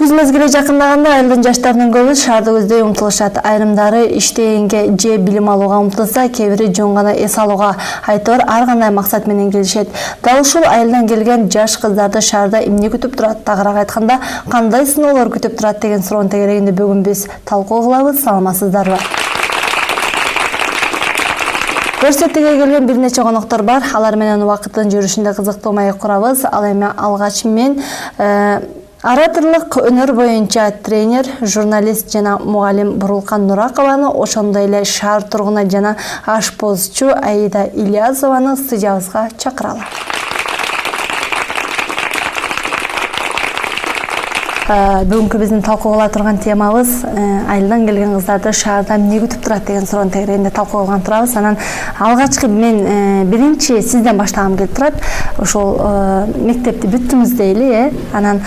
Күз мезгили жакындаганда айылдын жаштарынын көбү шаарды көздөй умтулушат. Айрымдары иштегенге же билим алууга умтулса, кээбири жөн гана эс алууга. Айтор ар кандай максат менен келишет. Дал ушул айылдан келген жаш кыздарды шаарда эмне күтүп турат? Тагыраак айтканда, кандай сыноолор күтүп турат деген суроонун тегерегинде бүгүн биз талкуу кылабыз. Саламатсыздарбы? Көрсөтүүгө келген бир нече коноктор бар. Алар менен убакыттын жүрүшүндө кызыктуу маек курабыз. Ал эми алгач мен ораторлук өнөр боюнча тренер, журналист жана мугалим Бурулкан Нуракованы, ошондой эле шаар тургуну жана ашпозчу Аида Ильязованы студиябызга чакыралы. Бүгүнкү биздин талкуу кыла турган темабыз айылдан келген кыздарды шаарда эмне күтүп турат деген суроонун тегерегинде талкуу кылган турабыз. Анан алгачкы мен биринчи сизден баштагым келип турат. Ошол мектепти бүттүңүз дейли, Анан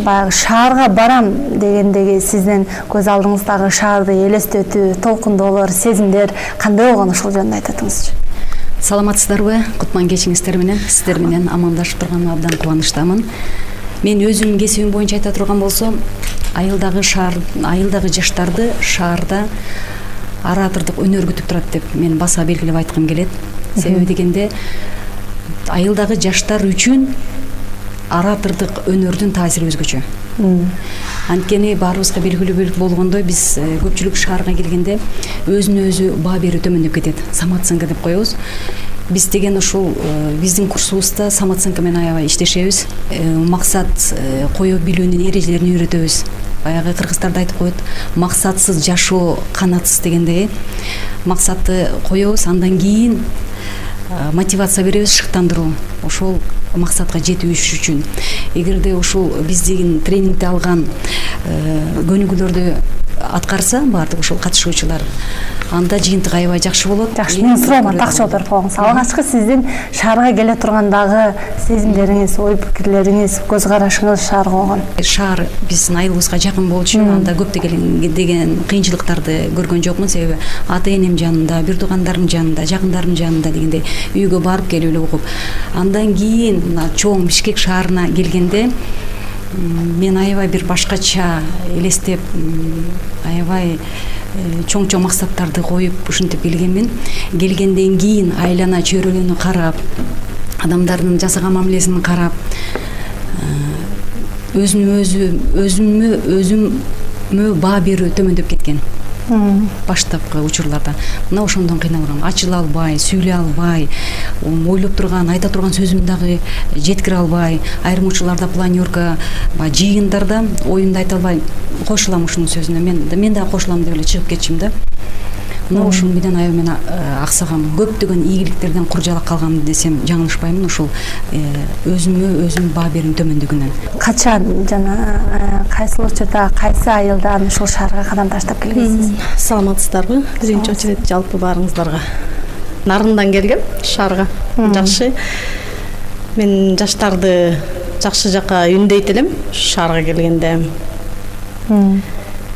баягы шаарга барам дегендеги сиздин көз алдыңыздагы шаарды элестетүү, толкундоолор, сезимдер кандай болгон, ошол жөнүндө айтып өтүңүзчү. Саламатсыздарбы? Кутман кечиңиздер менен, сиздер менен амандашып турганыма абдан кубанычтамын. Мен өзүмдүн кесибим боюнча айта турган болсом, айылдагы жаштарды шаарда оратордук өнөр күтүп турат деп мен баса белгилеп айткым келет. Себеби дегенде айылдагы жаштар үчүн оратордук өнөрдүн таасири өзгөчө. Анткени баарыбызга белгилүү болгондой, биз көпчүлүк шаарга келгенде өзүнө өзү баа берүү төмөндөп кетет. Самооценка деп коебуз. Биз деген ушул биздин курсубузда самооценка менен аябай иштешебиз. Максат коё билүүнүн эрежелерин үйрөтөбүз. Баягы кыргыздарда айтып коет, максатсыз жашоо канатсыз дегендей. Максатты коебуз, андан кийин мотивация беребиз, шыктандыруу. Ошол максатка жетүүбүз үчүн. Эгерде ушул биздин тренингди алган көнүгүүлөрдү аткарса баардык ушул катышуучулар, анда жыйынтык аябай жакшы болот. Жакшы, мен суроомо такчы отуруп коюңуз. Алгачкы сиздин шаарга келе тургандагы сезимдериңиз, ой пикирлериңиз, көз карашыңыз шаарга болгон? Шаар биздин айылыбызга жакын болчу, анда көптөгөн кыйынчылыктарды көргөн жокмун. Себеби ата-энем жанында, бир туугандарым жанында, жакындарым жанында дегендей үйгө барып келип эле угуп. Андан кийин мына чоң Бишкек шаарына келгенде мен аябай бир башкача элестеп, аябай чоң максаттарды коюп ушинтип келгенмин. Келгенден кийин айлана чөйрөлүүнү карап, адамдардын жасаган мамилесин карап, өзүмө баа берүү төмөндөп кеткен. Баштапкы учурларда мына ошондон кыйналгам, ачыла албай, сүйлөй албай, ойлоп турган, айта турган сөзүмдү дагы жеткире албай, айрым учурларда планерка, жыйындарда оюмду айта албай кошулам ушунун сөзүнө. Мен дагы кошулам деп эле чыгып кетчүм да. Мына ушун менен аябай мен аксагам, көптөгөн ийгиликтерден куржалак калгам десем жаңылышпаймын, ушул өзүм баа берүүнүн төмөндүгүнөн. Качан жана кайсы учурда, кайсы айылдан ушул шаарга кадам таштап келгенсиз? Саламатсыздарбы? Биринчи очередь жалпы баарыңыздарга. Нарындан келгем шаарга. Жакшы. Мен жаштарды жакшы жакка үндөйт элем шаарга келгенде.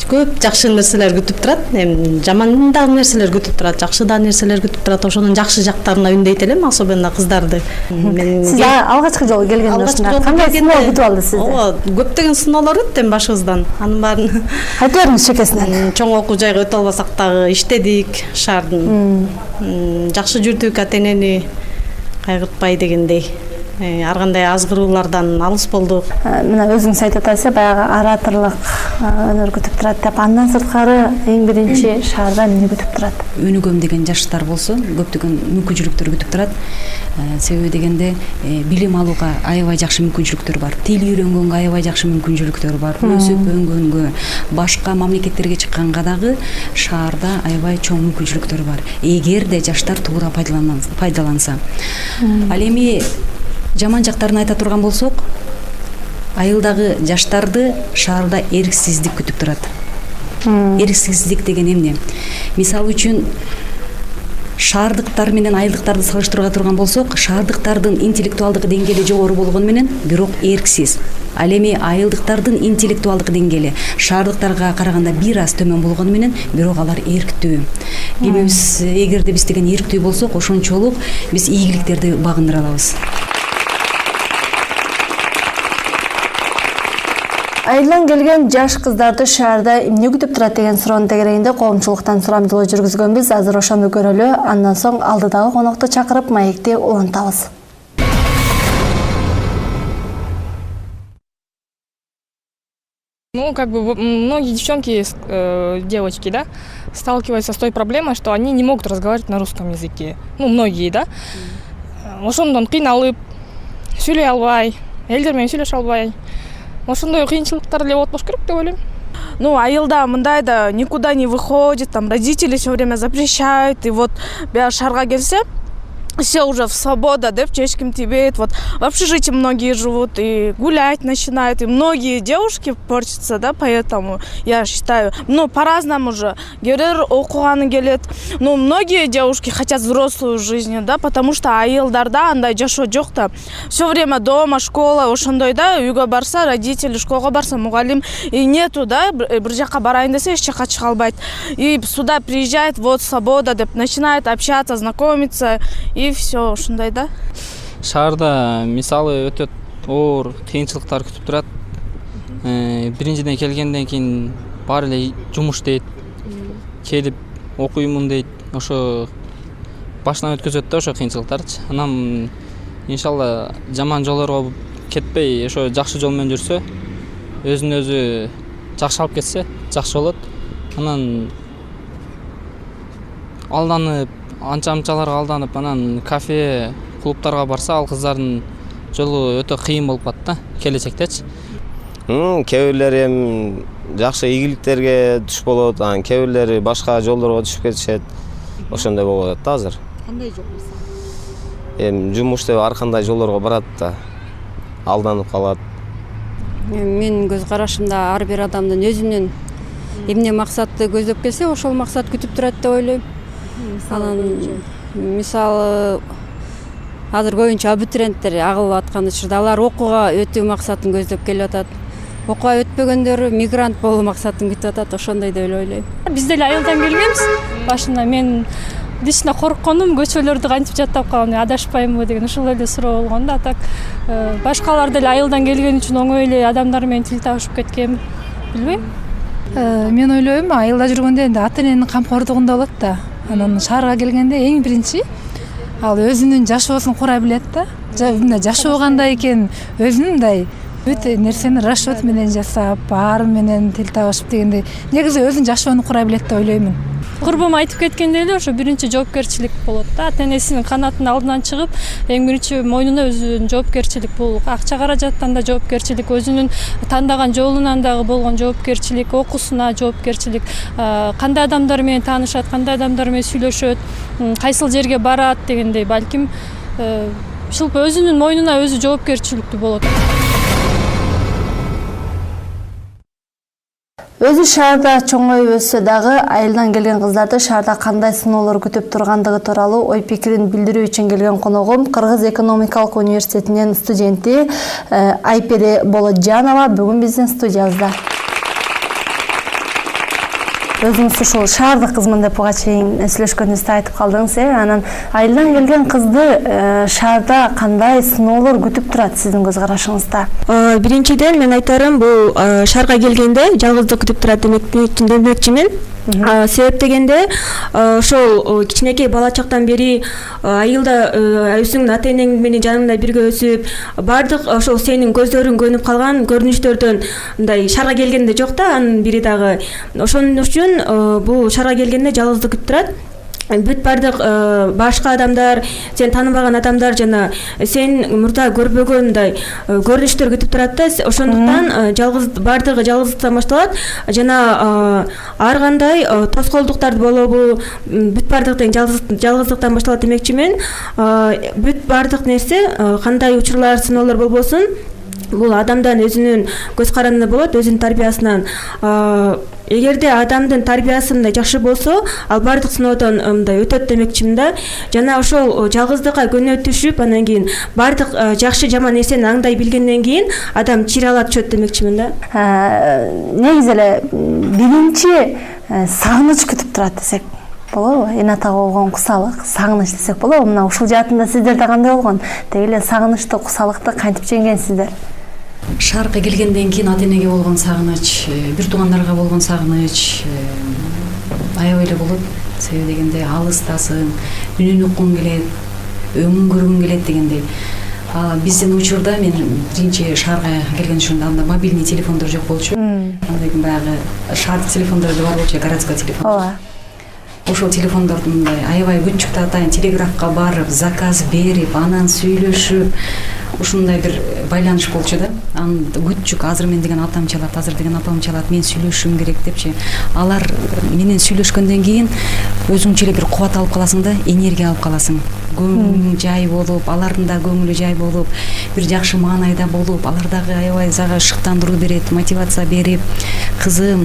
Көп жакшы нерселер күтүп турат. Эми жаман да нерселер күтүп турат, жакшы да нерселер күтүп турат. Ошонун жакшы жактарына үндөйт элем, особенно кыздарды. Сиз алгачкы жолу келгенде ушундай кандай сыноо күтүп алды сизди? Ооба, көптөгөн сыноолор өттү башыбыздан. Анын баарын айтып бериңиз чекесинен. Чоң окуу жайга өтө албасак дагы иштедик шаардын. Жакшы жүрдүк, ата-энени кайгыртпай дегендей. Ар кандай азгыруулардан алыс болдук. Мына өзүңүз айтып атасыз, баягы ораторлук өнөр күтүп турат деп. Андан сырткары эң биринчи шаарда эмне күтүп турат? Өнүгөм деген жаштар болсо, көптөгөн мүмкүнчүлүктөр күтүп турат. Себеби дегенде билим алууга аябай жакшы мүмкүнчүлүктөр бар. Тил үйрөнгөнгө аябай жакшы мүмкүнчүлүктөр бар. Өсүпөнгөнгө, башка мамлекеттерге чыкканга дагы шаарда аябай чоң мүмкүнчүлүктөр бар. Эгерде жаштар туура пайдаланса. Ал эми жаман жактарын айта турган болсок, айылдагы жаштарды шаарда эрксиздик күтүп турат. Эрксиздик деген эмне? Мисалы үчүн шаардыктар менен айылдыктарды салыштырууга турган болсок, шаардыктардын интеллектуалдык деңгээли жогору болгону менен бирок эрксиз. Ал эми айылдыктардын интеллектуалдык деңгээли шаардыктарга караганда бир аз төмөн болгону менен бирок алар эрктүү. Эгерде биз деген эрктүү болсок, ошончолук биз ийгиликтерди багындыра алабыз. Айылдан келген жаш кыздарды шаарда эмне күтүп турат деген суроонун тегерегинде коомчулуктан сурамдылоо жүргүзгөнбүз. Азыр ошону көрөлү. Андан соң алдыдагы конокту чакырып маекти улантабыз. Ну, как бы многие девчонки, девочки, да, сталкиваются с той проблемой, что они не могут разговаривать на русском языке. Ну, многие, да. Ошондон кыйналып, сүйлөй албай, элдер менен сүйлөшө албай. Ошондой кыйынчылыктар эле болот болуш керек деп ойлойм. Ну, айылда мындай да никуда не выходит, там родители все время запрещают, и вот шаарга келсе, все уже в свобода, да, чечким тибет, вот в общежитии многие живут и гулять начинают, и многие девушки портятся, да, поэтому я считаю, ну, по-разному же, герер окуганы келет, ну, многие девушки хотят взрослую жизнь, да, потому что айылдарда андай жашоо жок да, все время дома, школа, ошондой, да, үйгө барса, родители, школага барса, мугалим, и нету, да, бир жака барайын десе, эч жака чыга албайт, и сюда приезжает, вот свобода, деп, начинает общаться, знакомиться, и все ушундай да. Шаарда мисалы өтө оор кыйынчылыктар күтүп турат. Биринчиден келгенден кийин баары эле жумуш дейт. Келип окуймун дейт. Ошо башынан өткөзөт да ошо кыйынчылыктарчы. Анан иншалла жаман жолдорго кетпей, ошо жакшы жол менен жүрсө, өзүн өзү жакшы алып кетсе, жакшы болот. Анан алданып анча-мынчаларга алданып, анан кафе, клубтарга барса, ал кыздардын жолу өтө кыйын болуп калат да, келечектечи. Кээ бирлери эми жакшы ийгиликтерге түш болот, анан кээ бирлери башка жолдорго түшүп кетишет. Ошондой болуп атат да азыр. Кандай жол мисалы? Эми жумуш деп ар кандай жолдорго барат да, алданып калат. Менин көз карашымда ар бир адамдын өзүнүн эмне максатты көздөп келсе, ошол максат күтүп турат деп ойлойм. Анан мисалы азыр көбүнчө абитуриенттер агылып аткан учурда алар окууга өтүү максатын көздөп келип атат. Окууга өтпөгөндөр мигрант болуу максатын күтүп атат, ошондой деп ойлойм. Биз деле айылдан келгенбиз. Башында мен дичине коркконум, көчөлөрдү кантип жаттап калган, адашпаймбы деген ушул эле суроо болгон да. Так башкалар деле айылдан келген үчүн оңой эле адамдар менен тил табышып кеткен, билбейм. Мен ойлойм, айылда жүргөндө энди ата эненин камкордугунда болот да. Анан шаарга келгенде эң биринчи ал өзүнүн жашоосун кура билет да. Мындай жашоо кандай экен, өзүнүн мындай өтө нерсени расчет менен жасап, баары менен тил табышып дегендей, негизи өзүнүн жашоону кура билет деп ойлоймун. Курбум айтып кеткендей эле ошо биринчи жоопкерчилик болот да. Ата энесинин канатынын алдынан чыгып, эң биринчи мойнуна өзүнүн жоопкерчилик бул. Акча каражаттан да жоопкерчилик, өзүнүн тандаган жолунан дагы болгон жоопкерчилик, окуусуна жоопкерчилик, кандай адамдар менен таанышат, кандай адамдар менен сүйлөшөт, кайсыл жерге барат дегендей, балким ушул өзүнүн мойнуна өзү жоопкерчиликтүү болот. Өзү шаарда чоңоюп өссө дагы айылдан келген кыздарды шаарда кандай сыноолор күтүп тургандыгы тууралуу ой пикирин билдирүү үчүн келген коногум Кыргыз экономикалык университетинин студенти Айпери Болотжанова бүгүн биздин студиябызда. Өзүңүз ушул шаардык кызмын деп буга чейин сүйлөшкөнүбүздө айтып калдыңыз, анан айылдан келген кызды шаарда кандай сыноолор күтүп турат сиздин көз карашыңызда? Биринчиден мен айтарым, бул шаарга келгенде жалгыздык күтүп турат демекчимин. Себеп дегенде ошол кичинекей бала чактан бери айылда өзүңдүн ата энең менен жаныңда бирге өсүп, бардык ошол сенин көздөрүң көнүп калган көрүнүштөрдөн мындай шаарга келгенде жок да, анын бири дагы. Ошон үчүн бул шаарга келгенде жалгыздык күтүп турат. Бүт бардык башка адамдар, сен тааныбаган адамдар жана сен мурда көрбөгөндөй көрүнүштөр күтүп турат да. Ошондуктан бардыгы жалгыздыктан башталат. Жана ар кандай тоскоолдуктар болобу, бүт бардык тең жалгыздыктан башталат демекчимин. Бүт бардык нерсе кандай учурлар, сыноолор болбосун, бул адамдан өзүнүн көз каранды болот, өзүнүн тарбиясынан. Эгерде адамдын тарбиясы мындай жакшы болсо, ал бардык сыноодон мындай өтөт демекчимин да. Жана ошол жалгыздыкка көнө түшүп, анан кийин бардык жакшы жаман нерсени аңдай билгенден кийин адам чирала түшөт демекчимин да. Негизи эле биринчи сагыныч күтүп турат десек болобу? Эне атага болгон кусалык, сагыныч десек болобу? Мына ушул жаатында сиздерде кандай болгон? Деги эле сагынычты, кусалыкты кантип жеңгенсиздер? Шаарга келгенден кийин ата энеге болгон сагыныч, бир туугандарга болгон сагыныч аябай эле болот. Себеби дегенде алыстасың, үнүн уккуң келет, өңүн көргүң келет дегендей. Биздин учурда мен биринчи шаарга келген учурда анда мобильный телефондор жок болчу. Андай баягы шаардык телефондор бар болчу, городской телефон. ооба. Ошол телефондорду мындай аябай күнчүктө атайын телеграфка барып, заказ берип, анан сүйлөшүп, ушундай бир байланыш болчу да. Анан күтчүк, азыр мен деген атам чалат, азыр деген апам чалат, мен сүйлөшүшүм керек депчи. Алар менен сүйлөшкөндөн кийин өзүңчө эле бир кубат алып каласың да, энергия алып каласың. Көңүлүң жай болуп, алардын да көңүлү жай болуп, бир жакшы маанайда болуп, алар дагы аябай сага шыктандыруу берет, мотивация берип, кызым,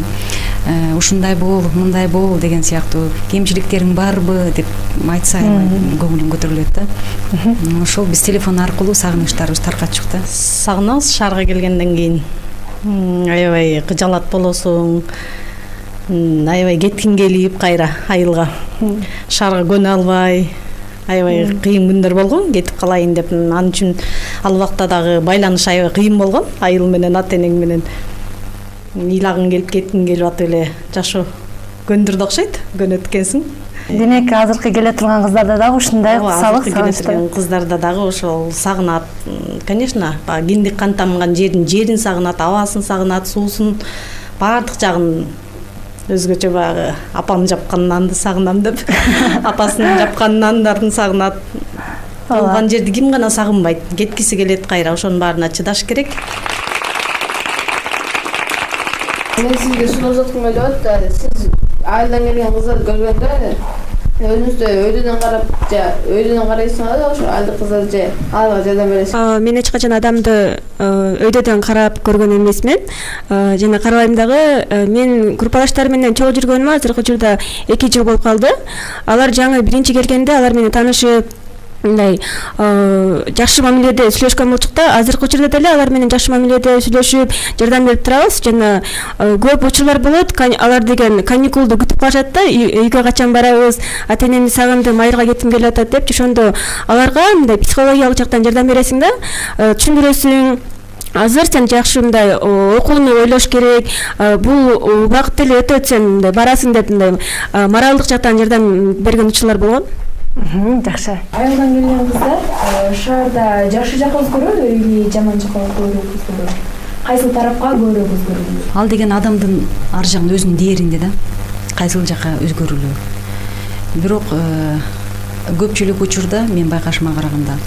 ушундай бол, мындай бол деген сыяктуу, кемчиликтериң барбы деп айтса көңүлүм көтөрүлөт да. Ошол биз телефон аркылуу сагынычтарыбызды таркатчук да. Сагынабыз шаарга келгенден кийин. Аябай кыжалат болосуң. Аябай кеткиң келип кайра айылга. Шаарга көнө албай, аябай кыйын күндөр болгон, кетип калайын деп. Ал үчүн ал убакта дагы байланыш аябай кыйын болгон, айыл менен ата энең менен. Ыйлагың келип, кеткиң келип атып эле жашоо көндүрдү окшойт, көнөткенсиң. Демек азыркы келе турган кыздарда дагы ушундай кусалык сагынычтар. Кыздарда дагы ошол сагынат. Конечно, киндик кан тамган жерин сагынат, абасын сагынат, суусун, баардык жагын. Өзгөчө баягы апам жапкан нанды сагынам деп, апасынын жапкан нандарын сагынат. Алган жерди ким гана сагынбайт, кеткиси келет кайра, ошонун баарына чыдаш керек. Мен сизге сунап жаткым келип атат, сиз айылдан келген кыздарды көргөндө өзүңүздө өйдөн карап, өйдөн карайсыңар да, ошо айылдык кыздар же алга жардам бересиңер. Мен эч качан адамды өйдөдөн карап көргөн эмесмин. Жана карабайм дагы. Мен группалаштарым менен чогуу жүргөнүмө азыркы учурда 2 жыл болуп калды. Алар жаңы биринчи келгенде алар менен таанышып, мындай жакшы мамиледе сүйлөшкөн болчук да. Азыркы учурда деле алар менен жакшы мамиледе сүйлөшүп, жардам берип турабыз. Жана көп учурлар болот. Алар деген каникулду күтүп калышат да, үйгө качан барабыз, ата энемди сагындым, айылга кетким келип атат деп. Ошондо аларга мындай психологиялык жактан жардам бересиң да, түшүндүрөсүң. Азыр сен жакшы мындай окууну ойлош керек, бул убакыт эле өтөт, сен мындай барасың деп мындай моралдык жактан жардам берген учурлар болгон. Жакшы. Айылдан келген кыздар шаарда жакшы жакка өзгөрөбү или жаман жакка өзгөрөбү? Кайсыл тарапка көбүрөөк өзгөрүлөт? Ал деген адамдын ар жагында өзүнүн дээринде да. Кайсыл жакка өзгөрүлөт. Бирок көпчүлүк учурда мен байкашыма караганда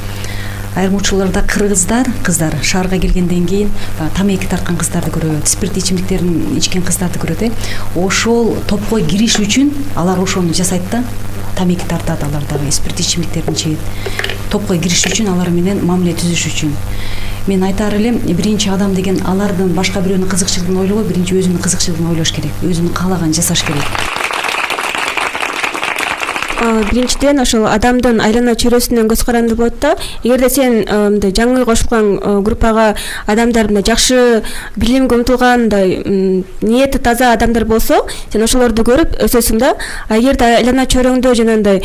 айрым учурларда кыздар шаарга келгенден кийин тамеки тарткан кыздарды көрөт, спирт ичимдиктерин ичкен кыздарды көрөт. Ошол топко кириш үчүн алар ошону жасайт да. Тамеки тартат, алар дагы спирт ичимдиктерин ичет. Топко кириш үчүн, алар менен мамиле түзүш үчүн. Мен айтар элем, биринчи адам деген алардын башка бирөөнүн кызыкчылыгын ойлобой, биринчи өзүнүн кызыкчылыгын ойлош керек, өзүнүн каалаганын жасаш керек. Биринчиден ошол адамдын айлана чөйрөсүнөн көз каранды болот да. Эгерде сен мындай жаңы кошулган группага адамдар мындай жакшы билимге умтулган, мындай ниети таза адамдар болсо, сен ошолорду көрүп өсөсүң да. Эгерде айлана чөйрөңдө жанагындай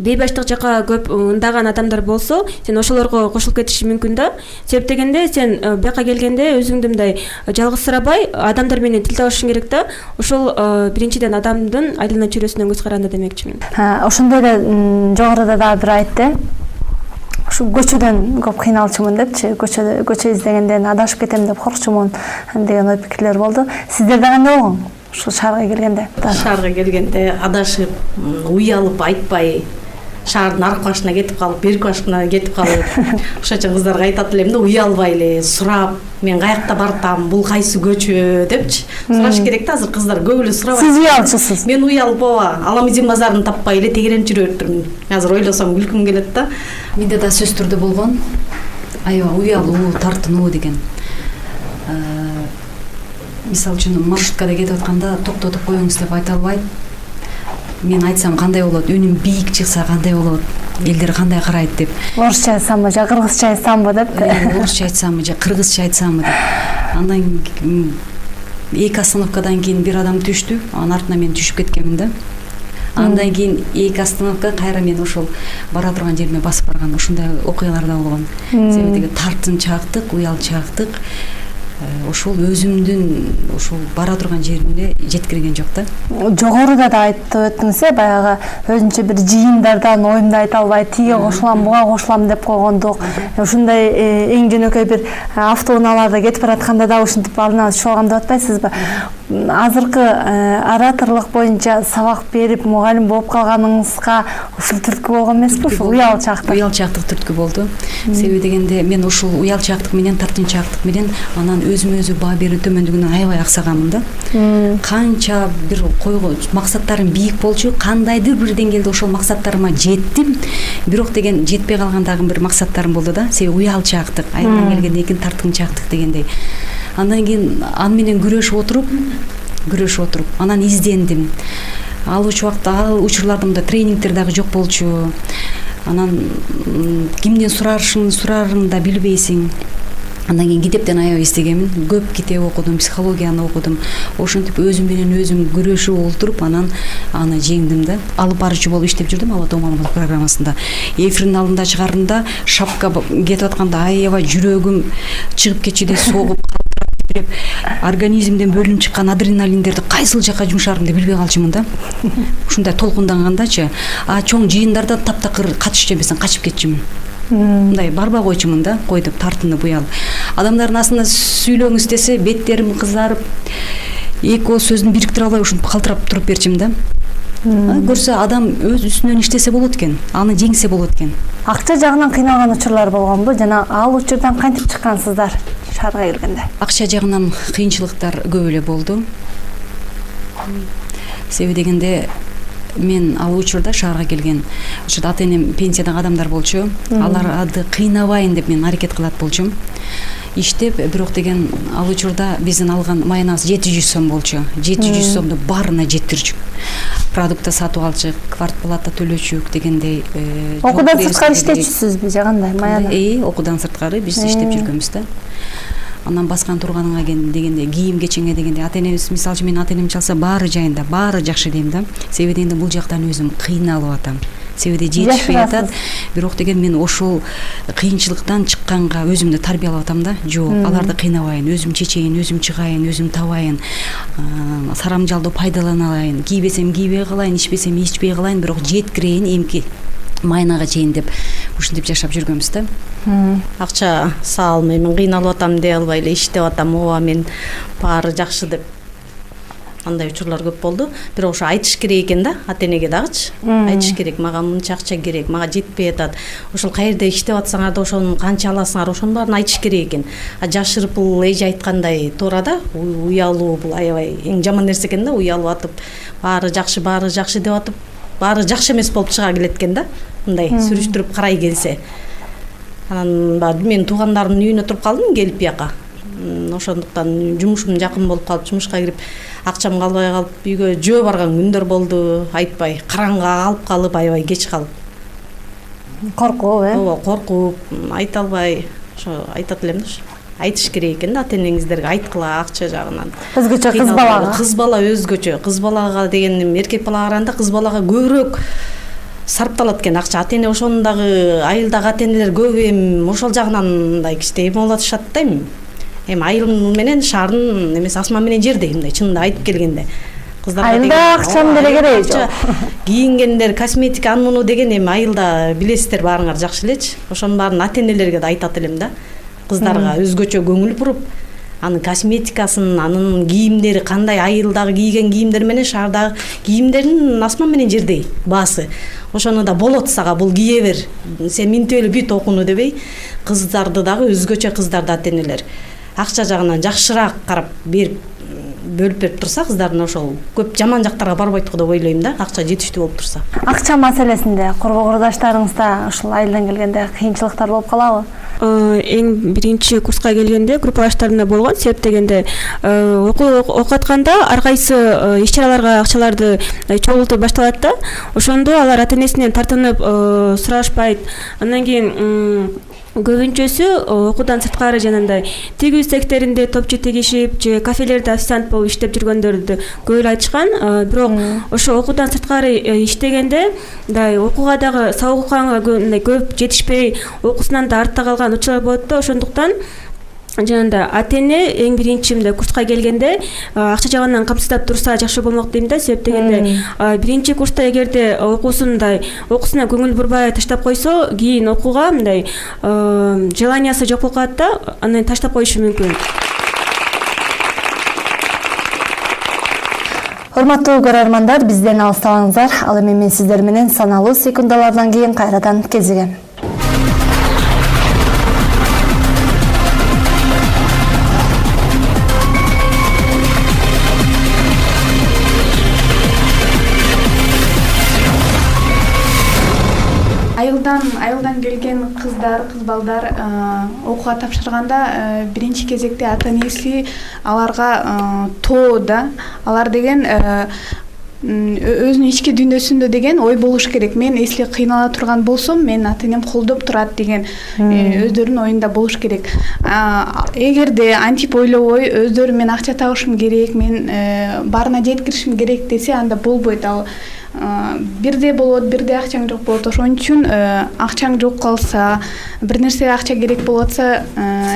бейбаштык жакка көп ындаган адамдар болсо, сен ошолорго кошулуп кетишиң мүмкүн да. Себеп дегенде сен бияка келгенде өзүңдү мындай жалгызсырабай адамдар менен тил табышың керек да. Ошол биринчиден адамдын айлана чөйрөсүнөн көз каранды демекчимин. Ошондой эле жогоруда дагы бир айтты. Ушу көчөдөн көп кыйналчумун депчи, көчө издегенден адашып кетем деп коркчумун деген ой пикирлер болду. Сиздерде кандай болгон? Ушу шаарга келгенде? Шаарга келгенде адашып, уялып, айтпай, шаардын аркы башына кетип калып, берки башына кетип калып, ошочо кыздарга айтат элем да, уялбай эле сурап, мен каякта бартам, бул кайсы көчө депчи сураш керек да. Азыр кыздар көп эле сурабайт. Сиз уялчусуз? Мен уялып ооба, Аламизин базарын таппай эле тегеренип жүрөптүрмүн. Азыр ойлосом күлкүм келет да. Менде да сөз түрдө болгон, аябай уялуу, тартынуу деген. Мисалы үчүн маршруткада кетип атканда токтотуп коюңуз деп айта албайт. Мен айтсам кандай болот, үнүм бийик чыкса кандай болот, элдер кандай карайт деп. Орусча айтсамбы же кыргызча айтсамбы деп. Орусча айтсамбы же кыргызча айтсамбы деп. Андан 2 остановкадан кийин бир адам түштү, анын артынан мен түшүп кеткенмин да. Андан кийин 2 остановка кайра мен ошол бара турган жериме басып барган ушундай окуялар да болгон. Себеби тартынчаактык, уялчаактык ошол өзүмдүн ошол бара турган жеримге жеткирген жок да. Жогоруда да айтып өттүңүз, баягы өзүнчө бир жыйындардан оюмду айта албай, тиге кошулам, буга кошулам деп койгондук. Ушундай эң жөнөкөй бир автоунааларда кетип баратканда да ушинтип алдына түшүп алган деп атпайсызбы? Азыркы ораторлук боюнча сабак берип мугалим болуп калганыңызга ушул түрткү болгон эмеспи? Ушул уялчаактык. Уялчаактык түрткү болду. Себеби дегенде мен ушул уялчаактык менен тартынчаактык менен анан өзүмө баа берүү төмөндүгүнөн аябай аксаганмын да. Канча бир койгон максаттарым бийик болчу, кандайдыр бир деңгээлде ошол максаттарыма жеттим. Бирок деген жетпей калган дагы бир максаттарым болду да. Себеби уялчаактык, айылдан келгенден кийин тартынчаактык дегендей. Андан кийин аны менен күрөшүп отуруп, анан издендим. Ал учурларда тренингдер дагы жок болчу. Анан кимден сурарыңды да билбейсиң. Андан кийин китептен аябай издегенмин. Көп китеп окудум, психологияны окудум. Ошентип өзүм менен өзүм күрөшүп олтуруп, анан аны жеңдим да. Алып баруучу болуп иштеп жүрдүм Ала тоо Мамадов программасында. Эфирдин алдында чыгарымда шапка кетип атканда аябай жүрөгүм чыгып кетчүдөй согуп организмден бөлүнүп чыккан адреналиндерди кайсыл жакка жумшаарымды билбей калчумун да. Ушундай толкундангандачы, чоң жыйындарда таптакыр катышчу эмесин качып кетчүмүн. Мындай барбай койчумун да, койдуп тартынып уялып. Адамдардын астында сүйлөңүз десе, беттерим кызарып, эки ооз сөздүн бириктире албай ушинтип калтырап туруп берчүмүн да. Көрсө адам өз үстүнөн иштесе болот экен, аны жеңсе болот экен. Акча жагынан кыйналган учурлар болгонбу? Жана ал учурдан кантип чыккансыздар шаарга келгенде? Акча жагынан кыйынчылыктар көп эле болду. Себеби дегенде мен ал учурда шаарга келген ошо ата энем пенсиядагы адамдар болчу. Аларды кыйнабайын деп мен аракет кылат болчумун. Иштеп, бирок деген ал учурда биздин алган майнабыз 700 сом болчу. 700 сомду баарына жеткирчүк. Продукта сатып алчык, квартплата төлөчүк дегендей. Окуудан сырткары иштечүсүзбү же кандай маяда? Окуудан сырткары биз иштеп жүргөнбүз да. Анан баскан турганыңа дегенде кийим кечеңе дегенде ата энебиз мисалы үчүн мен ата энем чалса баары жайында, баары жакшы дейм да. Себеби дегенде бул жактан өзүм кыйналып атам. Себеби жетишпей атат. Бирок деген мен ошол кыйынчылыктан чыкканга өзүмдү тарбиялап атам да. Жок, аларды кыйнабайын, өзүм чечейин, өзүм чыгайын, өзүм табайын. Сарамжалды пайдалана алайын. Кийбесем кийбей калайын, ичпесем ичпей калайын, бирок жеткирейин эмки майнага чейин деп ушинтип жашап жүргөнбүз да. Акча салмаймын, кыйналып атам дей албай эле иштеп атам, ооба мен баары жакшы деп. Андай учурлар көп болду. Бирок ошо айтыш керек экен да, ата энеге дагычы. Айтыш керек, мага мынча акча керек, мага жетпей атат. Ошол каерде иштеп атсаңар да ошону канча аласыңар, ошонун баарын айтыш керек экен. Жашырып бул эже айткандай туура да, уялуу бул аябай эң жаман нерсе экен да, уялып атып, баары жакшы деп атып, баары жакшы эмес болуп чыга келет экен да. Мындай сүрүштүрүп карай келсе. Анан мен туугандарымдын үйүнө туруп калдым, келип бияка. Ошондуктан жумушум жакын болуп калып, жумушка кирип, акчам калбай калып, үйгө жөө барган күндөр болду, айтпай, караңгыга калып, аябай кеч калып. Коркуп, Ооба, коркуп, айта албай, ошо айтат элем да. Айтыш керек экен да, ата энеңиздерге айткыла акча жагынан. Өзгөчө кыз балага. Кыз бала өзгөчө, кыз балага деген эркек балага караганда кыз балага көбүрөөк сарпталат экен акча. Ата эне ошонун дагы айылдагы ата энелер көп эми ошол жагынан мындай кичине болуп атышат да эми. Эми айыл менен шаардын эмес асман менен жердей мындай чынында айтып келгенде. Кыздарга айылда акчанын деле кереги жок. Кийингендер, косметика аны муну деген эми айылда билесиздер баарыңар жакшы элечи. Ошонун баарын ата энелерге да айтат элем да. Кыздарга өзгөчө көңүл буруп, анын косметикасын, анын кийимдери кандай, айылдагы кийген кийимдер менен шаардагы кийимдердин асман менен жердей баасы. Ошону да болот сага, бул кие бер. Сен минтип эле бүт окууну дебей, кыздарды дагы өзгөчө кыздарды ата энелер акча жагынан жакшыраак карап берип, бөлүп берип турса, кыздардын ошол көп жаман жактарга барбайт го деп ойлойм да, акча жетиштүү болуп турса. Акча маселесинде курбу курдаштарыңызда ушул айылдан келгенде кыйынчылыктар болуп калабы? Эң биринчи курска келгенде группалаштарымда болгон, себеп дегенде окуп атканда ар кайсы иш-чараларга акчаларды чогултуп башталат да. Ошондо алар ата энесинен тартынып сурашпайт. Андан кийин көбүнчөсү окуудан сырткары жанагындай тигүү секторунда топчу тигишип же кафелерде официант болуп иштеп жүргөндөрдү көп эле айтышкан. Бирок ошо окуудан сырткары иштегенде мындай окууга дагы сабакка көп жетишпей, окуусунан да артта калган учурлар болот да. Ошондуктан жанагындай ата-эне эң биринчи мындай курска келгенде акча жагынан камсыздап турса жакшы болмок дейм да. Себеп дегенде биринчи курста эгерде окуусуна көңүл бурбай таштап койсо, кийин окууга мындай желаниясы жок болуп калат да, анан таштап коюшу мүмкүн. Урматтуу көрөрмандар, бизден алыстабаңыздар. Ал эми мен сиздер менен саналуу секундалардан кийин кайрадан кезигем. Айылдан келген кыздар, кыз балдар окууга тапшырганда биринчи кезекте ата-энеси аларга тоо да. Алар деген өзүнүн ички дүйнөсүндө деген ой болуш керек. Мен эсли кыйнала турган болсом, мен ата-энем колдоп турат деген өздөрүнүн оюнда болуш керек. Эгерде антип ойлобой, өздөрү мен акча табышым керек, мен баарына жеткиришим керек десе, анда болбойт. Ал бирде болот, бирде акчаң жок болот. Ошон үчүн акчаң жок калса, бир нерсеге акча керек болуп атса,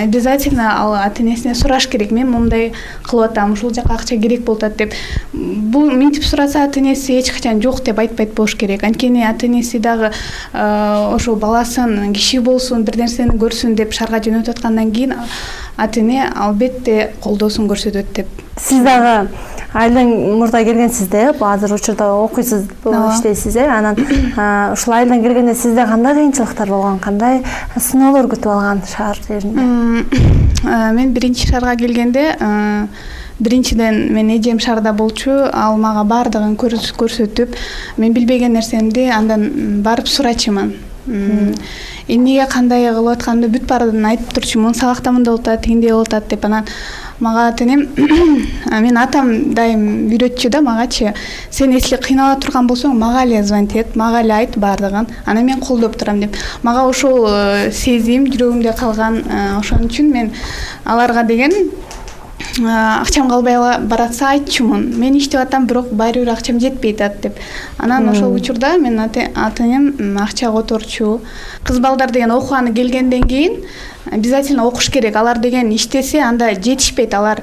обязательно ал ата-энесине сураш керек. Мен мындай кылып атам, ушул жака акча керек болуп атат деп. Бул минтип сураса, ата-энеси эч качан жок деп айтпайт болуш керек. Анткени ата-энеси дагы ошол баласын киши болсун, бир нерсени көрсүн деп шаарга жөнөтүп аткандан кийин ата-эне албетте колдоосун көрсөтөт деп. Сиз дагы айылдан мурда келгенсиз да, азыр учурда окуйсуз, иштейсиз, анан ушул айылдан келгенде сизде кандай кыйынчылыктар болгон, кандай сыноолор күтүп алган шаар жеринде? Мен биринчи шаарга келгенде биринчиден мен эжем шаарда болчу, ал мага баардыгын көрсөтүп, мен билбеген нерсемди андан барып сурачуман. Эмнеге кандай кылып атканымды бүт баардыгын айтып турчумун. Сабакта мындай болуп атат, тигиндей болуп атат деп. Анан мага ата-энем, мен атам дайым үйрөтчү да магачы, сен эсли кыйнала турган болсоң, мага эле звонить эт, мага эле айт баардыгын, анан мен колдоп турам деп. Мага ошол сезим жүрөгүмдө калган. Ошон үчүн мен аларга деген акчам калбай баратса айтчумун. Мен иштеп атам, бирок баары бир акчам жетпей атат деп. Анан ошол учурда мен ата-энем акча которчу. Кыз балдар деген окуганы келгенден кийин обязательно окуш керек. Алар деген иштесе, анда жетишпейт. Алар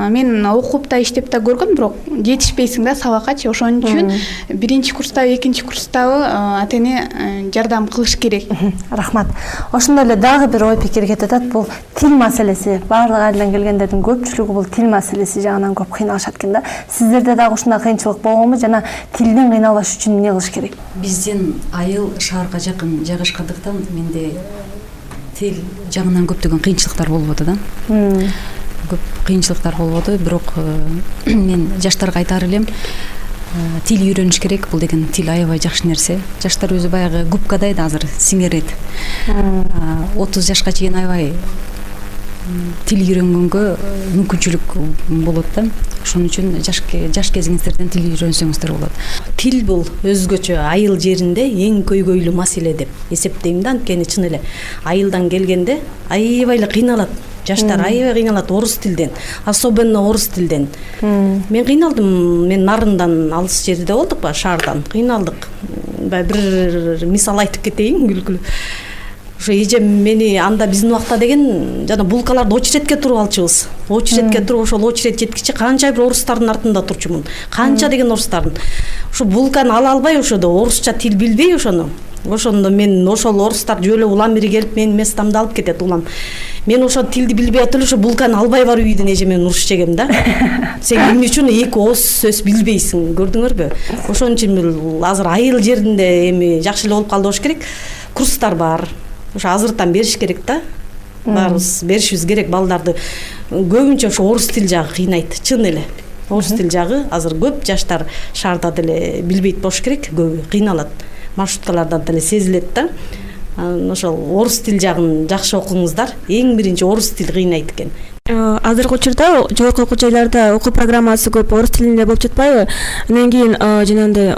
мен окуп да иштеп да көргөм, бирок жетишпейсиң да сабаккачы. Ошон үчүн биринчи курстабы, экинчи курстабы ата-эне жардам кылыш керек. Рахмат. Ошондой эле дагы бир ой пикир кетип атат, бул тил маселеси. Баардык айылдан келгендердин көпчүлүгү бул тил маселеси жагынан көп кыйналышат экен да. Сиздерде дагы ушундай кыйынчылык болгонбу жана тилден кыйналбаш үчүн эмне кылыш керек? Биздин айыл шаарга жакын жайгашкандыктан менде тил жагынан көптөгөн кыйынчылыктар болуп атат да. Көп кыйынчылыктар болуп атат, бирок мен жаштарга айтар элем, тил үйрөнүш керек. Бул деген тил аябай жакшы нерсе. Жаштар өзү баягы губкадай да азыр сиңерет. 30 жашка чейин аябай тил үйрөнгөнгө мүмкүнчүлүк болот да. Ошон үчүн жаш кезиңиздерден тил үйрөнсөңүздөр болот. Тил бул өзгөчө айыл жеринде эң көйгөйлүү маселе деп эсептейм да. Анткени чын эле айылдан келгенде аябай эле кыйналат. Жаштар аябай кыйналат орус тилден, особенно орус тилден. Мен кыйналдым, мен нарындан алыс жерде болдук ба, шаардан кыйналдык. Бир мисал айтып кетейин, күлкүлүү. Ошо эжем мени анда биздин убакта деген жана булкаларды очередке туруп алчубуз. Очередке туруп ошол очеред жеткиче канча бир орустардын артында турчумун. Канча деген орустардын. Ошо булканы ала албай, ошодо орусча тил билбей ошондо мен ошол орустар жөлө улам бири келип менин местамды алып кетет улам. Мен ошол тилди билбей атып эле ошо булканы албай барып үйдөн эжемен уруш жегем да. Сен эмне үчүн эки ооз сөз билбейсиң, көрдүңөрбү? Ошон үчүн азыр айыл жеринде эми жакшы эле болуп калды болуш керек. Курстар бар. Ошо азыртан бериш керек да. Баарыбыз беришибиз керек балдарды. Көбүнчө ошо орус тил жагы кыйнайт, чын эле. Орус тил жагы азыр көп жаштар шаарда деле билбейт болуш керек, көбү кыйналат. Маршруткалардан деле сезилет да. Ошол орус тил жагын жакшы окуңуздар. Эң биринчи орус тил кыйнайт экен. Азыркы учурда жогорку окуу жайларда окуу программасы көп орус тилинде болуп жатпайбы? Анан кийин жанагындай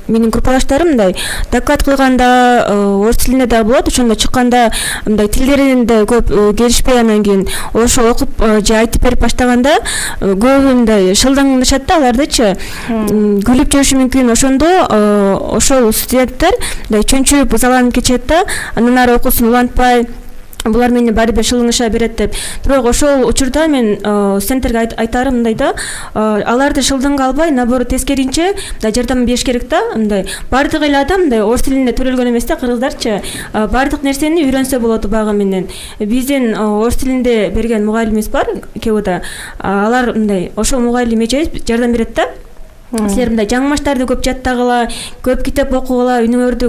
менин группалаштарым мындай доклад кылганда орус тилинде да болот, ошондо чыкканда мындай тилдеринде көп келишпей анан кийин ошо окуп же айтып берип баштаганда көбү мындай шылдыңдашат да, алардычы күлүп жүрүшү мүмкүн. Ошондо ошол студенттер мындай чөнчүп ызаланып кетишет да, андан ары окуусун улантпай булар мени баары бир шылыңыша берет деп. Бирок ошол учурда мен студенттерге айтарым мындай да, аларды шылдыңга албай, наоборот тескеринче мындай жардам бериш керек да. Мындай баардык эле адам мындай орус тилинде төрөлгөн эмес да, кыргыздарчы. Баардык нерсени үйрөнсө болот убагы менен. Биздин орус тилинде берген мугалимибиз бар КУда. Алар мындай ошол мугалим эжебиз жардам берет да. Силер мындай жаңмаштарды көп жаттагыла, көп китеп окугула, үнүңөрдү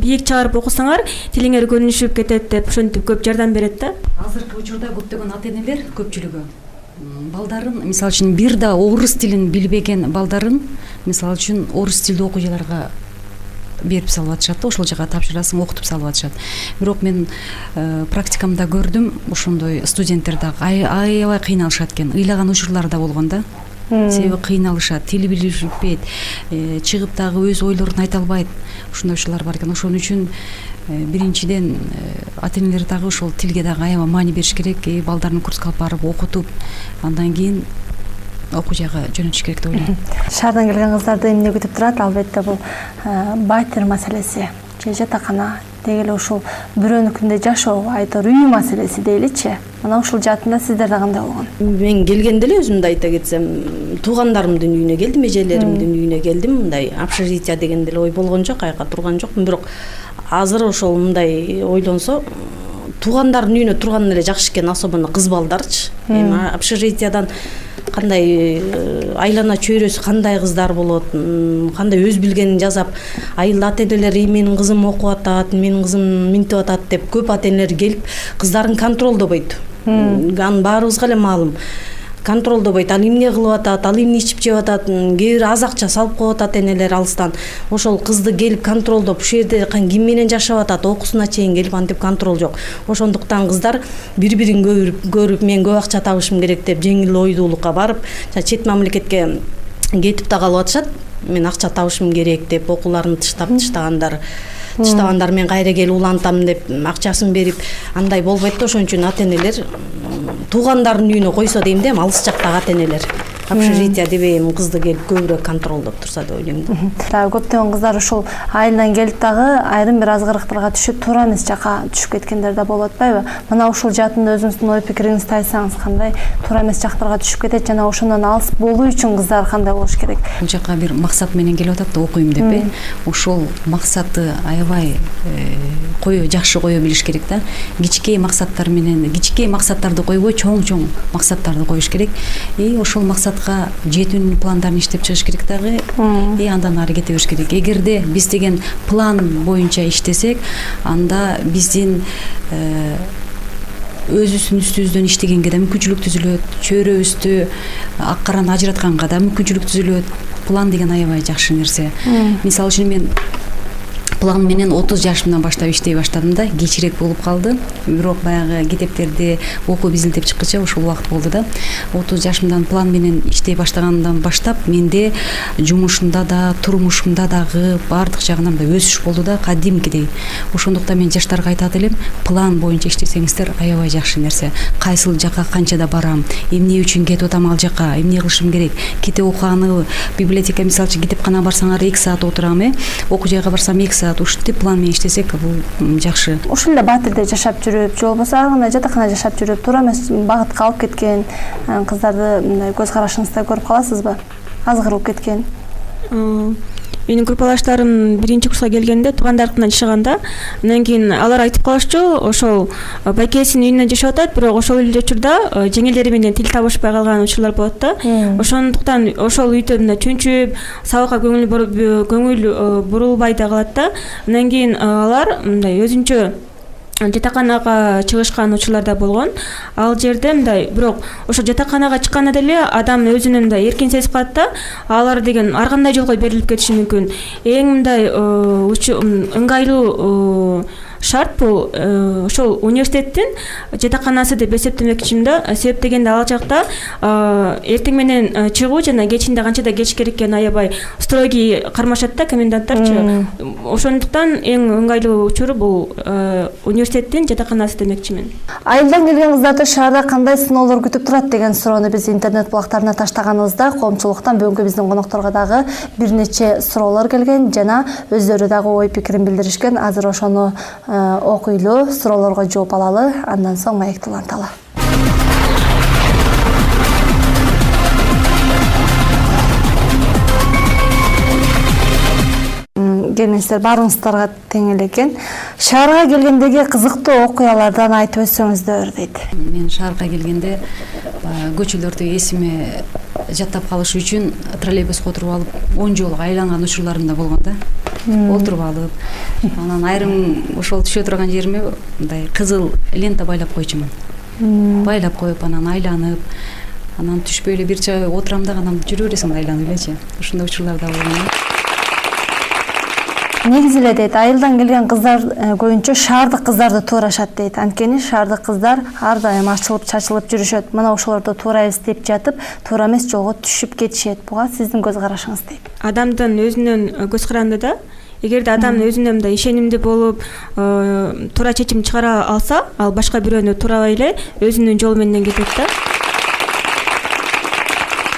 бийик чыгарып окусаңар, тилиңер көнүшүп кетет деп ошентип көп жардам берет да. Азыркы учурда көптөгөн ата-энелер көпчүлүгү балдарын, мисалы үчүн бир да орус тилин билбеген балдарын, мисалы үчүн орус тилдүү окуу жайларга берип салып атышат да, ошол жака тапшырасың, окутуп салып атышат. Бирок мен практикамда көрдүм, ошондой студенттер да аябай кыйналышат экен, ыйлаган учурлар да болгон да. Себеби кыйналышат, тили билишпейт, чыгып дагы өз ойлорун айта албайт. Ушундай учурлар бар экен. Ошон үчүн биринчиден ата-энелер дагы ошол тилге дагы аябай маани бериш керек, балдарын курска алып барып окутуп, андан кийин окуу жайга жөнөтүш керек деп ойлойм. Шаардан келген кыздарды эмне күтүп турат? Албетте бул батир маселеси, же жатакана, дегеле ушул бирөөнүкүндө жашоо, айтор үй маселеси дейличи. Мына ушул жаатында сиздерде кандай болгон? Мен келгенде эле өзүмдү айта кетсем, туугандарымдын үйүнө келдим, эжелеримдин үйүнө келдим. Мындай общежитие деген деле ой болгон жок, аяка турган жокмун. Бирок азыр ошол мындай ойлонсо, туугандардын үйүнө турган эле жакшы экен, особенно кыз балдарчы. Эми общежитиядан кандай айлана чөйрөсү кандай кыздар болот, кандай өз билгенин жасап, айыл ата-энелер менин кызым окуп атат, менин кызым минтип атат деп көп ата-энелер келип кыздарын контролдобойт. Анын баарыбызга эле маалым. Контролдобойт, ал эмне кылып атат, ал эмне ичип жеп атат, кээ бир аз акча салып коет ата-энелер алыстан. Ошол кызды келип контролдоп, ушул жерде ким менен жашап атат, окуусуна чейин келип антип контрол жок. Ошондуктан кыздар бири-бирин көрүп, мен көп акча табышым керек деп жеңил ойдуулукка барып, чет мамлекетке кетип да калып атышат. Мен акча табышым керек деп окууларын таштагандар мен кайра келип улантам деп акчасын берип, андай болбойт да. Ошон үчүн ата-энелер туугандардын үйүнө койсо дейм да, алыс жактагы ата-энелер общежитие дебейм, кызды келип көбүрөөк контролдоп турса деп ойлойм да. Көптөгөн кыздар ушул айылдан келип дагы айрым бир азгырыктарга түшүп, туура эмес жакка түшүп кеткендер да болуп атпайбы? Мына ушул жаатында өзүңүздүн ой пикириңизди айтсаңыз, кандай туура эмес жактарга түшүп кетет жана ошондон алыс болуу үчүн кыздар кандай болуш керек? Бул жака бир максат менен келип атат да, окуйм деп, ошол максатты аябай жакшы кое билиш керек да. Кичкей максаттар менен, кичкей максаттарды койбой, чоң максаттарды коюш керек. Ошол максатка жетүүнүн пландарын иштеп чыгыш керек дагы. Андан ары кете бериш керек. Эгерде биз деген план боюнча иштесек, анда биздин өзүбүздүн үстүбүздөн иштегенге да мүмкүнчүлүк түзүлөт, чөйрөбүздү ак караны ажыратканга да мүмкүнчүлүк түзүлөт. План деген аябай жакшы нерсе. Мисалы үчүн мен план менен 30 жашымдан баштап иштей баштадым да, кечирээк болуп калды. Бирок баягы китептерди окуп изилдеп чыккыча ушул убакыт болду да. 30 жашымдан план менен иштей баштагандан баштап менде жумушумда да, турмушумда дагы баардык жагынан өсүш болду да, кадимкидей. Ошондуктан мен жаштарга айтат элем, план боюнча иштесеңиздер аябай жакшы нерсе. Кайсыл жака канчада барам, эмне үчүн кетип атам ал жака, эмне кылышым керек, китеп окуганы, библиотека мисалы үчүн китепканага барсаңар 2 саат отурам, окуу жайга барсам 2 саат. Ушинтип план менен иштесек бул жакшы. Ушундай батирде жашап жүрүп, же болбосо ар кандай жатакана жашап жүрүп, туура эмес багытка алып кеткен кыздарды мындай көз карашыңызда көрүп каласызбы? Азгырылып кеткен. Менин группалаштарым биринчи курска келгенде туугандарынын жашаганда, андан кийин алар айтып калышчу, ошол байкесинин үйүндө жашап атат, бирок ошол эле учурда жеңелдери менен тил табышпай калган учурлар болот да. Ошондуктан ошол үйдө мындай чөнчүп, сабакка көңүл бурулбай да калат да. Андан кийин алар мындай өзүнчө жатаканага чыгышкан учурлар да болгон. Ал жерде мындай, бирок ошо жатаканага чыкканда деле адам өзүнүн мындай эркин сезип калат да. Алар деген ар кандай жолго берилип кетиши мүмкүн. Эң мындай ыңгайлуу шарт бул ошол университеттин жатаканасы деп эсептемекчимин да. Себеп дегенде ал жакта эртең менен чыгуу жана кечинде канчада келиш керек экенин аябай строгий кармашат да коменданттарчы. Ошондуктан эң ыңгайлуу учуру бул университеттин жатаканасы демекчимин. Айылдан келген кыздарды шаарда кандай сыноолор күтүп турат деген суроону биз интернет булактарына таштаганыбызда коомчулуктан бүгүнкү биздин конокторго дагы бир нече суроолор келген жана өздөрү дагы ой пикирин билдиришкен. Азыр ошону окуйлуу, суроолорго жооп алалы, андан соң маекти уланталы. Келиңиздер, баарыңыздарга тең эле экен. Шаарга келгендеги кызыктуу окуялардан айтып өтсөңүздөр дейт. Мен шаарга келгенде көчөлөрдү эсиме жаттап калыш үчүн троллейбуско отуруп алып 10 жолу айланган учурларым да болгон да. Отуруп алып, анан айрым ошол түшө турган жериме мындай кызыл лента байлап койчумун. Байлап коюп, анан айланып, анан түшпөй эле бир чай отурам да, анан жүрө бересиң айланып элечи. Ошондой учурлар да болгон. Негизи эле дейт, айылдан келген кыздар көбүнчө шаардык кыздарды туурашат дейт. Анткени шаардык кыздар ар дайым ачылып чачылып жүрүшөт. Мына ошолорду туура издеп жатып, туура эмес жолго түшүп кетишет. Буга сиздин көз карашыңыз дейт. Адамдын өзүнүн көз каранды да. Эгерде адам өзүнө мындай ишенимдүү болуп, туура чечим чыгара алса, ал башка бирөөнү туурабай эле өзүнүн жолу менен кетет да.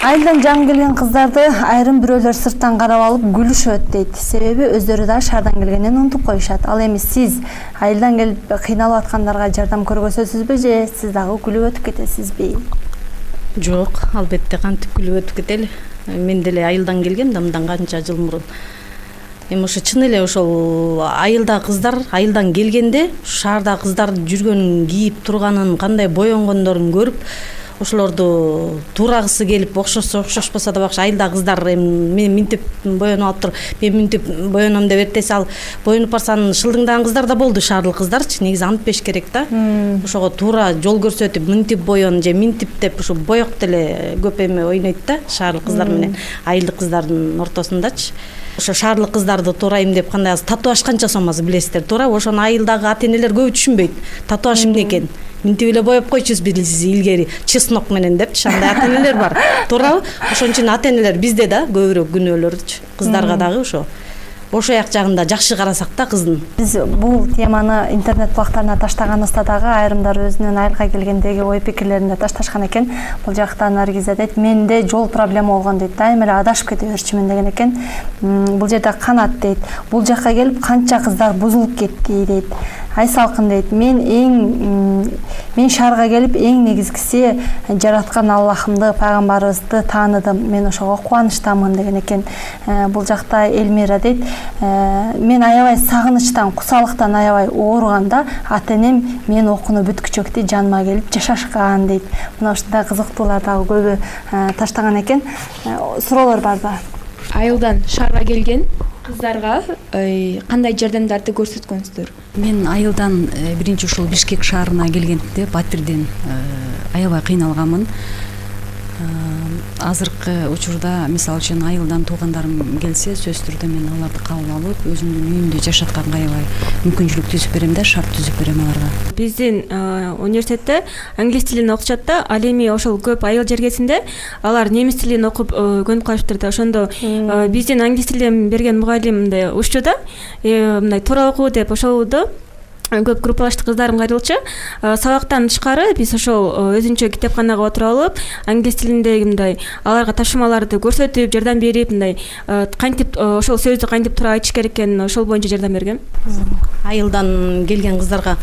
Айылдан жаңы келген кыздарды айрым бирөөлөр сырттан карап алып күлүшөт дейт. Себеби өздөрү да шаардан келгенин унутуп коюшат. Ал эми сиз айылдан келип кыйналып аткандарга жардам көргөзөсүзбү же сиз дагы күлүп өтүп кетесизби? Жок, албетте кантип күлүп өтүп кетели. Мен деле айылдан келгем да мындан канча жыл мурун. Эми ошо чын эле ошол айылда кыздар айылдан келгенде шаарда кыздар жүргөнүн, кийип турганын, кандай боёнгондорун көрүп, ошолорду туурагысы келип окшошпосо да бакшы айылда кыздар мен минтип боенуп алып тур, мен минтип боеном деп эртеси ал боенуп барсаң шылдыңдаган кыздар да болду, шаарлык кыздарчы. Негизи антпеш керек да. Ошого туура жол көрсөтүп минтип боен же минтип деп ушу боек деле көп эме ойнойт да шаарлык кыздар менен айылдык кыздардын ортосундачы. Ошо шаарлык кыздарды туурайм деп кандай татуаж канча сомасы билесиздер, туура ошону айылдагы ата-энелер көбү түшүнбөйт. Татуаж эмне экен? Минтип эле боеп койчубуз биз илгери чеснок менен депчи, андай ата-энелер бар. Туурабы? Ошон үчүн ата-энелер бизде да көбүрөөк күнөөлөрчү. Кыздарга дагы ошо ошояк жагында жакшы карасак да кыздын. Биз бул теманы интернет булактарына таштаганыбызда дагы айрымдар өзүнүн айылга келгендеги ой пикирлерин ташташкан экен. Бул жакта Наргиза дейт, менде жол проблема болгон дейт, дайыма эле адашып кете берчүмүн деген экен. Бул жерде Канат дейт, бул жакка келип канча кыздар бузулуп кетти дейт. Айсалкын дейт, мен шаарга келип эң негизгиси жараткан Аллахымды, пайгамбарыбызды тааныдым. Мен ошого кубанычтамын деген экен. Бул жакта Элмира дейт, мен аябай сагынычтан, кусалыктан аябай ооруганда ата-энем мен окууну бүткүчөктү жаныма келип жашашкан дейт. Мына ушундай кызыктуулар дагы көбү таштаган экен. Суроолор барбы? Айылдан шаарга келген кыздарга кандай жардамдарды көрсөткөнсүздөр? Мен айылдан биринчи ушул Бишкек шаарына келгенде батирден аябай кыйналганмын. Азыркы учурда мисалы үчүн айылдан туугандарым келсе, сөзсүз түрдө мен аларды кабыл алып, өзүмдүн үйүмдө жашатканга аябай мүмкүнчүлүк түзүп берем да, шарт түзүп берем аларга. Биздин университетте англис тилин окутушат да, ал эми ошол көп айыл жергесинде алар немис тилин окуп көнүп калыптыр да. Ошондо биздин англис тилин берген мугалим мындай ушчу да, мындай туура окуу деп ошолду көп группалаштык кыздарым кайрылчу. Сабактан тышкары биз ошол өзүнчө китепканага отуруп алып, англис тилиндеги мындай аларга тапшырмаларды көрсөтүп, жардам берип, мындай кантип ошол сөздү кантип туура айтыш керек экенин ошол боюнча жардам бергем. Айылдан келген кыздарга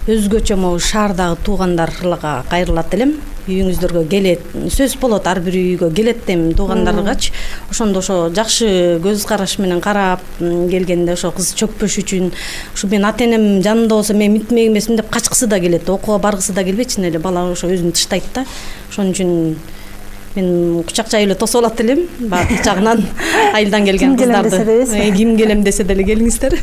өзгөчө могу шаардагы туугандарға кайрылат элем. Үйүңүздөргө келет, сөз болот, ар бир үйгө келет эми туугандаргачы. Ошондо ошо жакшы көз караш менен карап келгенде ошо кыз чөкпөш үчүн, ушу мен ата-энем жанымда болсо мен мынтмек эмесмин деп качкысы да келет, окууга баргысы да келбейт, чын эле бала ошо өзүн тыштайт да. Ошон үчүн мен кучак жайып эле тосуп алат элем, баардык жагынан айылдан келген кыздарды. Ким келем десе деле келиңиздер.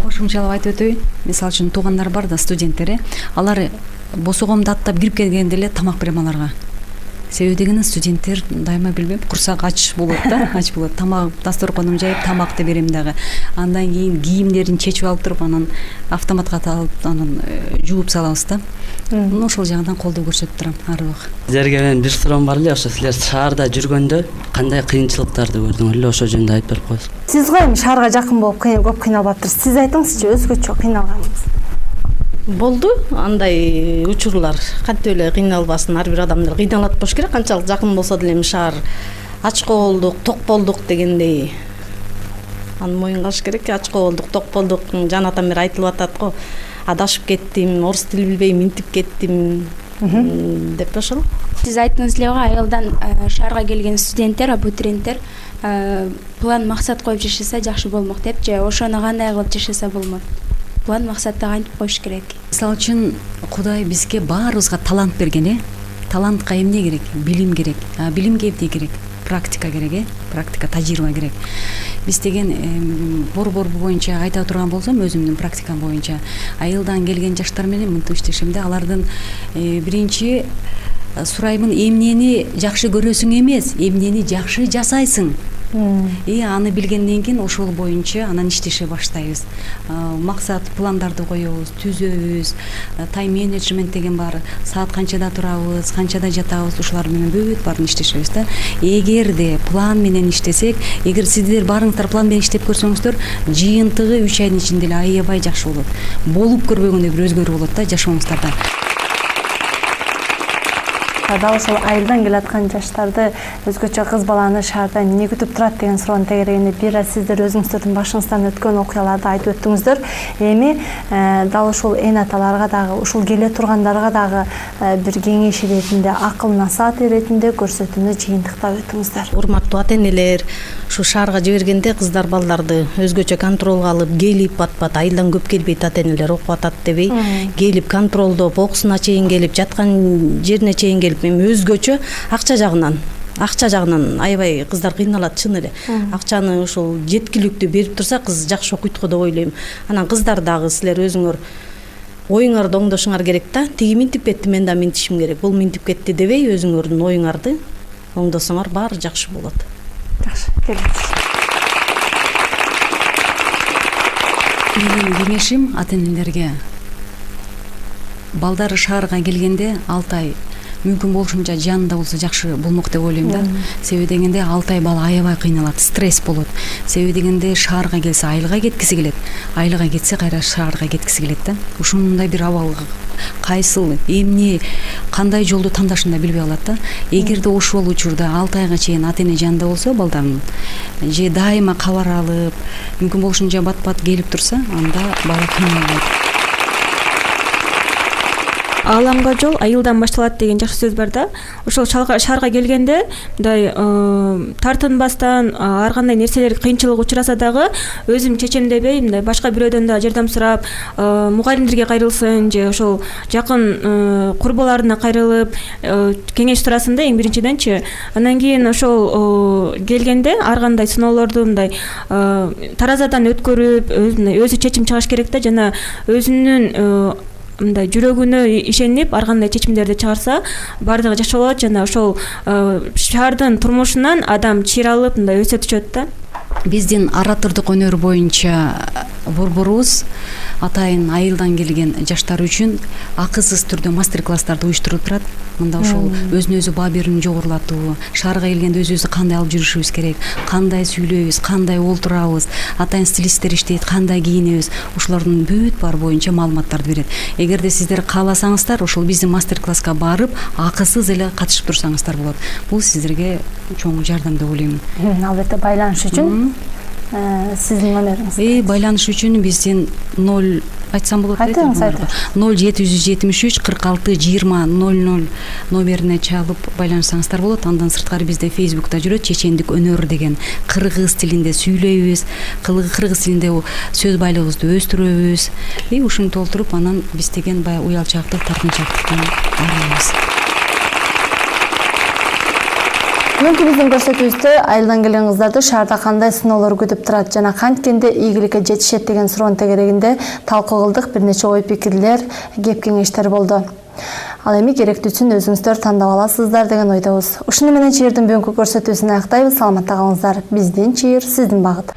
Кошумчалап айтып өтөйүн. Мисалы үчүн туугандар бар да, студенттер, алар босогомду аттап кирип келгенде эле тамак берем аларга. себеби дегенде студенттер дайыма билбейм курсак ач болот да, ач болот. Тамак дасторконум жайып тамакты берем дагы. Андан кийин кийимдерин чечип алып туруп анан автоматка алып анан жууп салабыз да. Ошол жагынан колдоо көрсөтүп турам ар убак. Силерге менин бир суроом бар эле, ошо силер шаарда жүргөндө кандай кыйынчылыктарды көрдүңөр эле, ошол жөнүндө айтып берип коесуз. Сиз го эми шаарга жакын болуп көп кыйналбаптырсыз. Сиз айтыңызчы, өзгөчө кыйналганыңыз. Болду андай учурлар, кантип эле кыйналбасын, ар бир адамдар кыйналат болуш керек, канчалык жакын болсо деле эми шаар. Ачко болдук, ток болдук дегендей. Аны моюн кылыш керек, ачко болдук, ток болдук, жанатан бери айтылып атат го. Адашып кеттим, орус тил билбей минтип кеттим деп ошол. Сиз айттыңыз эле айылдан шаарга келген студенттер, абитуриенттер план максат коюп жашаса жакшы болмок деп, же ошону кандай кылып жашаса болмок? План максатты кантип коюш керек? Мисалы үчүн Кудай бизге баарыбызга талант берген, талантка эмне керек? Билим керек. Билимге эмне керек? Практика керек, практика, тажрыйба керек. Биз деген борбор боюнча айта турган болсом, өзүмдүн практикам боюнча айылдан келген жаштар менен мынтип иштешимде, алардын биринчи сураймын, эмнени жакшы көрөсүң эмес, эмнени жакшы жасайсың. Аны билгенден кийин ошол боюнча анан иштеше баштайбыз. Максат, пландарды коебуз, түзөбүз. Тайм менеджмент деген бар. Саат канчада турабыз, канчада жатабыз, ушулар менен бүт баарын иштешебиз да. Эгерде план менен иштесек, эгер сиздер баарыңыздар план менен иштеп көрсөңүздөр, жыйынтыгы 3 айдын ичинде эле аябай жакшы болот. Болуп көрбөгөндөй бир өзгөрүү болот да жашооңуздарда. Дал ошол айылдан келаткан жаштарды, өзгөчө кыз баланы шаарда эмне күтүп турат деген суроонун тегерегинде бир сиздер өзүңүздөрдүн башыңыздан өткөн окуяларды айтып өттүңүздөр. Эми дал ушул эн аталарга дагы, ушул келе тургандарга дагы бир кеңеш иретинде, акыл насаат иретинде көрсөтүүнү жыйынтыктап өтүңүздөр. Урматтуу ата-энелер, ушу шаарга жибергенде кыздар балдарды өзгөчө контролго алып, келип батпат, айылдан көп келбейт ата-энелер, окуп атат дебей, келип контролдоп, окуусуна чейин келип, жаткан жерине чейин келип, эми өзгөчө акча жагынан аябай кыздар кыйналат, чын эле. Акчаны ушул жеткиликтүү берип турса, кыз жакшы окуйт го деп ойлойм. Анан кыздар дагы силер өзүңөр оюңарды оңдошуңар керек да. Тиги минтип кетти, мен да минтишим керек. Бул минтип кетти дебей, өзүңөрдүн оюңарды оңдосоңор баары жакшы болот. Жакшы, келиңиз. Менин кеңешим ата-энелерге, балдары шаарга келгенде 6 ай мүмкүн болушунча жанында болсо жакшы болмок деп ойлойм да. Себеби дегенде 6 ай бала аябай кыйналат, стресс болот. Себеби дегенде шаарга келсе айылга кеткиси келет, айылга кетсе кайра шаарга кеткиси келет да. Ушундай бир абал кайсыл, эмне, кандай жолду тандашын да билбей калат да. Эгерде ошол учурда 6 айга чейин ата-эне жанында болсо балдардын, же дайыма кабар алып, мүмкүн болушунча бат-бат келип турса, анда бала кыйналбайт. Ааламга жол айылдан башталат деген жакшы сөз бар да. Ошол шаарга келгенде мындай тартынбастан ар кандай нерселер кыйынчылык учураса дагы өзүм чечем дебей, мындай башка бирөөдөн да жардам сурап, мугалимдерге кайрылсын же ошол жакын курбуларына кайрылып кеңеш сурасын да эң биринчиденчи. Андан кийин ошол келгенде ар кандай сыноолорду мындай таразадан өткөрүп, өзү чечим чыгыш керек да, жана өзүнүн мындай жүрөгүнө ишенип ар кандай чечимдерди чыгарса баардыгы жакшы болот, жана ошол шаардын турмушунан адам чыйралып мындай өсө түшөт да. Биздин оратордук өнөр боюнча борборубуз атайын айылдан келген жаштар үчүн акысыз түрдө мастер-класстарды уюштуруп турат. Мында ошол өзүнө өзү баа берүүнү жогорулатуу, шаарга келгенде өзүбүздү кандай алып жүрүшүбүз керек, кандай сүйлөйбүз, кандай олтурабыз, атайын стилисттер иштейт, кандай кийинебиз, ошолордун бүт баары боюнча маалыматтарды берет. Эгерде сиздер кааласаңыздар, ошол биздин мастер-класска барып, акысыз эле катышып турсаңыздар болот. Бул сиздерге чоң жардам деп ойлойм. Албетте, байланыш үчүн сиздин номериңиз. Байланыш үчүн биздин 0 айтсам болот беле? 0773 46 20 00 номерине чалып байланышсаңыздар болот. Андан сырткары бизде Facebook'та жүрөт чечендик өнөр деген, кыргыз тилинде сүйлөйбүз, кыргыз тилинде сөз байлыгыбызды өстүрөбүз. Ушуну толтуруп, анан биз деген баягы уялчаактык, тартынчаактыктан арылабыз. Мүмкүн биздин көрсөтүүбүздө айылдан келген кыздарды шаарда кандай сыноолор күтүп турат жана канткенде ийгиликке жетишет деген суроонун тегерегинде талкуу кылдык. Бир нече ой пикирлер, кеп кеңештер болду. Ал эми керектүүсүн өзүңүздөр тандап аласыздар деген ойдобуз. Ушуну менен чыйырдын бүгүнкү көрсөтүүсүн аяктайбыз. Саламатта калыңыздар. Биздин чыйыр, сиздин багыт.